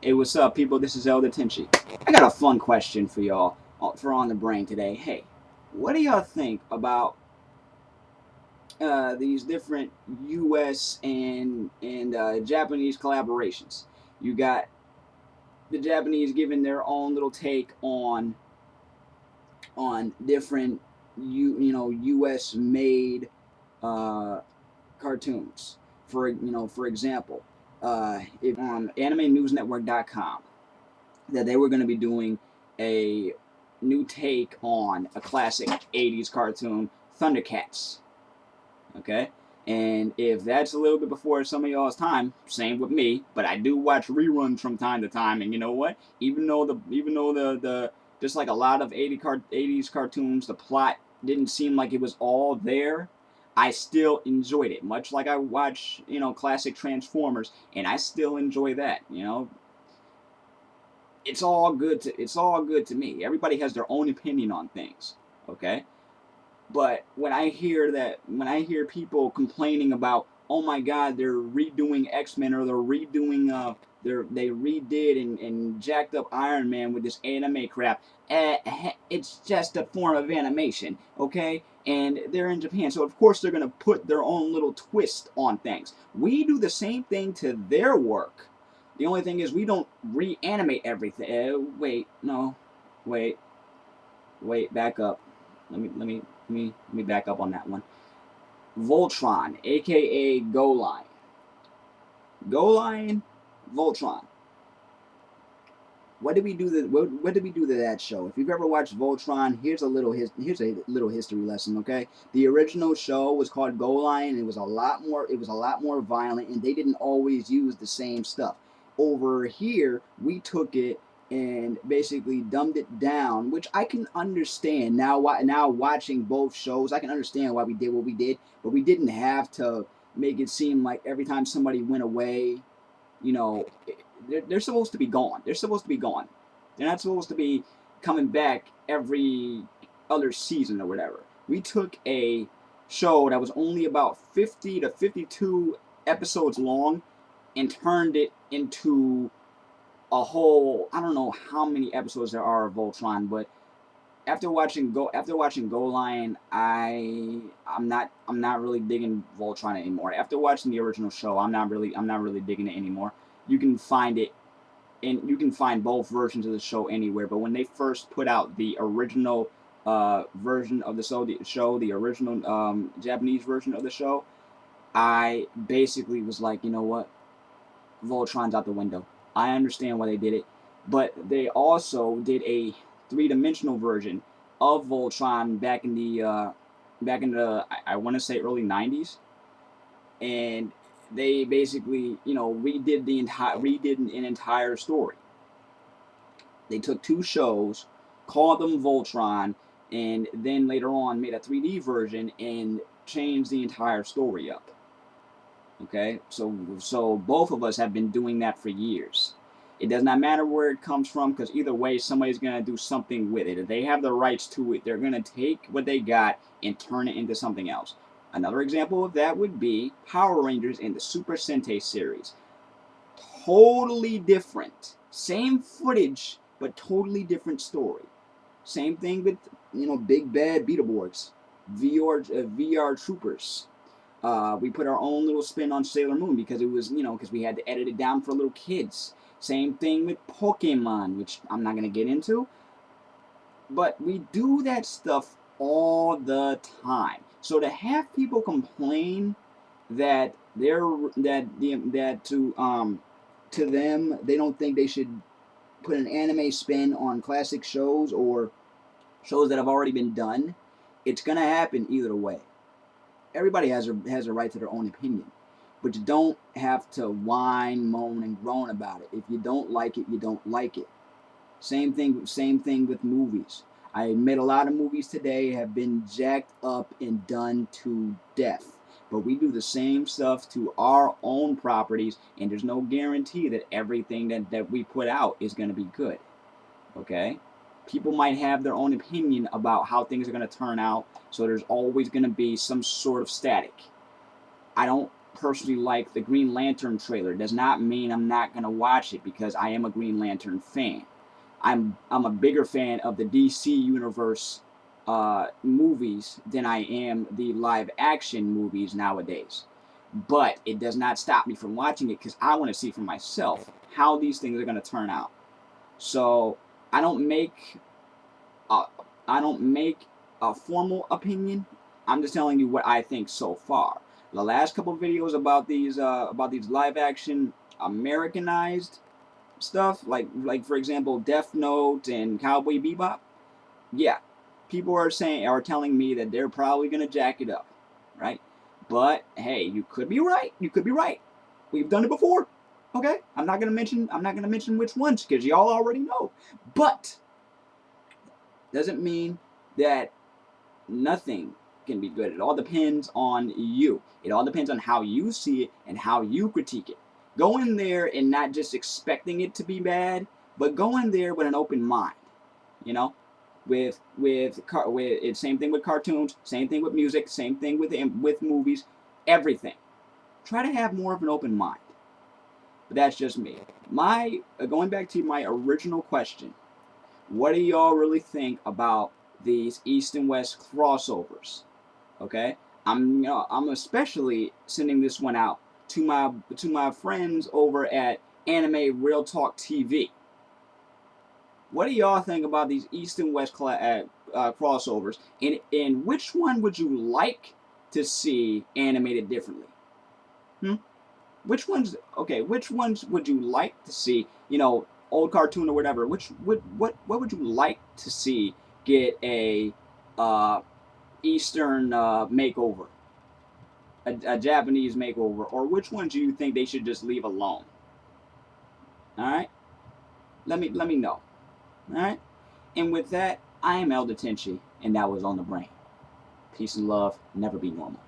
Hey, what's up, people? This is Elder Tenchi. I got a fun question for y'all for On the Brain today. Hey, what do y'all think about these different U.S. and Japanese collaborations? You got the Japanese giving their own little take on different U.S. made uh, cartoons. For example, if on AnimeNewsNetwork.com that they were going to be doing a new take on a classic 80s cartoon, Thundercats. Okay? And if that's a little bit before some of y'all's time, same with me, but I do watch reruns from time to time, and you know what? Even though the just like a lot of 80s cartoons, the plot didn't seem like it was all there. I still enjoyed it, much like I watch, classic Transformers, and I still enjoy that. It's all good to me. Everybody has their own opinion on things, okay? But when I hear people complaining about, oh my God, they're redoing X-Men, or they're redoing they redid and jacked up Iron Man with this anime crap. It's just a form of animation, okay? And they're in Japan, so of course they're gonna put their own little twist on things. We do the same thing to their work. The only thing is we don't reanimate everything. Wait, no, wait, back up. Let me back up on that one. Voltron, aka Go Line. Go Line, Voltron. What did we do to that show? If you've ever watched Voltron, here's a little history lesson, okay? The original show was called Go Line, and it was a lot more violent, and they didn't always use the same stuff. Over here, we took it and basically dumbed it down, which I can understand now. Now watching both shows, I can understand why we did what we did, but we didn't have to make it seem like every time somebody went away, you know, they're supposed to be gone. They're supposed to be gone. They're not supposed to be coming back every other season or whatever. We took a show that was only about 50 to 52 episodes long and turned it into a whole, I don't know how many episodes there are of Voltron, but after watching Go Lion, I'm not really digging Voltron anymore. After watching the original show, I'm not really digging it anymore. You can find it, and you can find both versions of the show anywhere. But when they first put out the original version of the original Japanese version of the show, I basically was like, you know what, Voltron's out the window. I understand why they did it, but they also did a three-dimensional version of Voltron back in the I want to say early '90s, and they basically redid an entire story. They took two shows, called them Voltron, and then later on made a 3D version and changed the entire story up. Okay, so both of us have been doing that for years. It does not matter where it comes from, because either way, somebody's gonna do something with it. If they have the rights to it, they're gonna take what they got and turn it into something else. Another example of that would be Power Rangers in the Super Sentai series. Totally different. Same footage, but totally different story. Same thing with Big Bad Beetleborgs, VR Troopers. We put our own little spin on Sailor Moon because because we had to edit it down for little kids. Same thing with Pokemon, which I'm not gonna get into, but we do that stuff all the time. So to have people complain that they're that the that to them they don't think they should put an anime spin on classic shows or shows that have already been done, it's gonna happen either way. Everybody has a right to their own opinion, but you don't have to whine, moan, and groan about it. If you don't like it, you don't like it. Same thing with movies. I admit a lot of movies today have been jacked up and done to death. But we do the same stuff to our own properties, and there's no guarantee that everything that we put out is going to be good. Okay? People might have their own opinion about how things are going to turn out, so there's always going to be some sort of static. I don't personally like the Green Lantern trailer does not mean I'm not gonna watch it, because I am a Green Lantern fan. I'm a bigger fan of the DC universe movies than I am the live action movies nowadays. But it does not stop me from watching it, because I want to see for myself how these things are going to turn out. So I don't make a, I don't make a formal opinion. I'm just telling you what I think so far. The last couple of videos about these live action Americanized stuff, like for example Death Note and Cowboy Bebop, yeah, people are telling me that they're probably gonna jack it up, right? But hey, you could be right. You could be right. We've done it before. Okay, I'm not gonna mention which ones, because y'all already know. But doesn't mean that nothing can be good. It all depends on you. It all depends on how you see it and how you critique it. Go in there and not just expecting it to be bad, but go in there with an open mind. You know, with it's same thing with cartoons, same thing with music, same thing with movies, everything. Try to have more of an open mind. But that's just me. My going back to my original question, what do y'all really think about these East and West crossovers? Okay, I'm especially sending this one out to my friends over at AnimeRealTalktv. What do y'all think about these East and West crossovers? And which one would you like to see animated differently? Hmm? Which ones? Okay, which ones would you like to see? You know, old cartoon or whatever. What would you like to see get a Eastern makeover, a Japanese makeover, or which ones do you think they should just leave alone? All right, let me know. All right, and with that, I am Elder Tenchi, and that was On the Brain. Peace and love. Never be normal.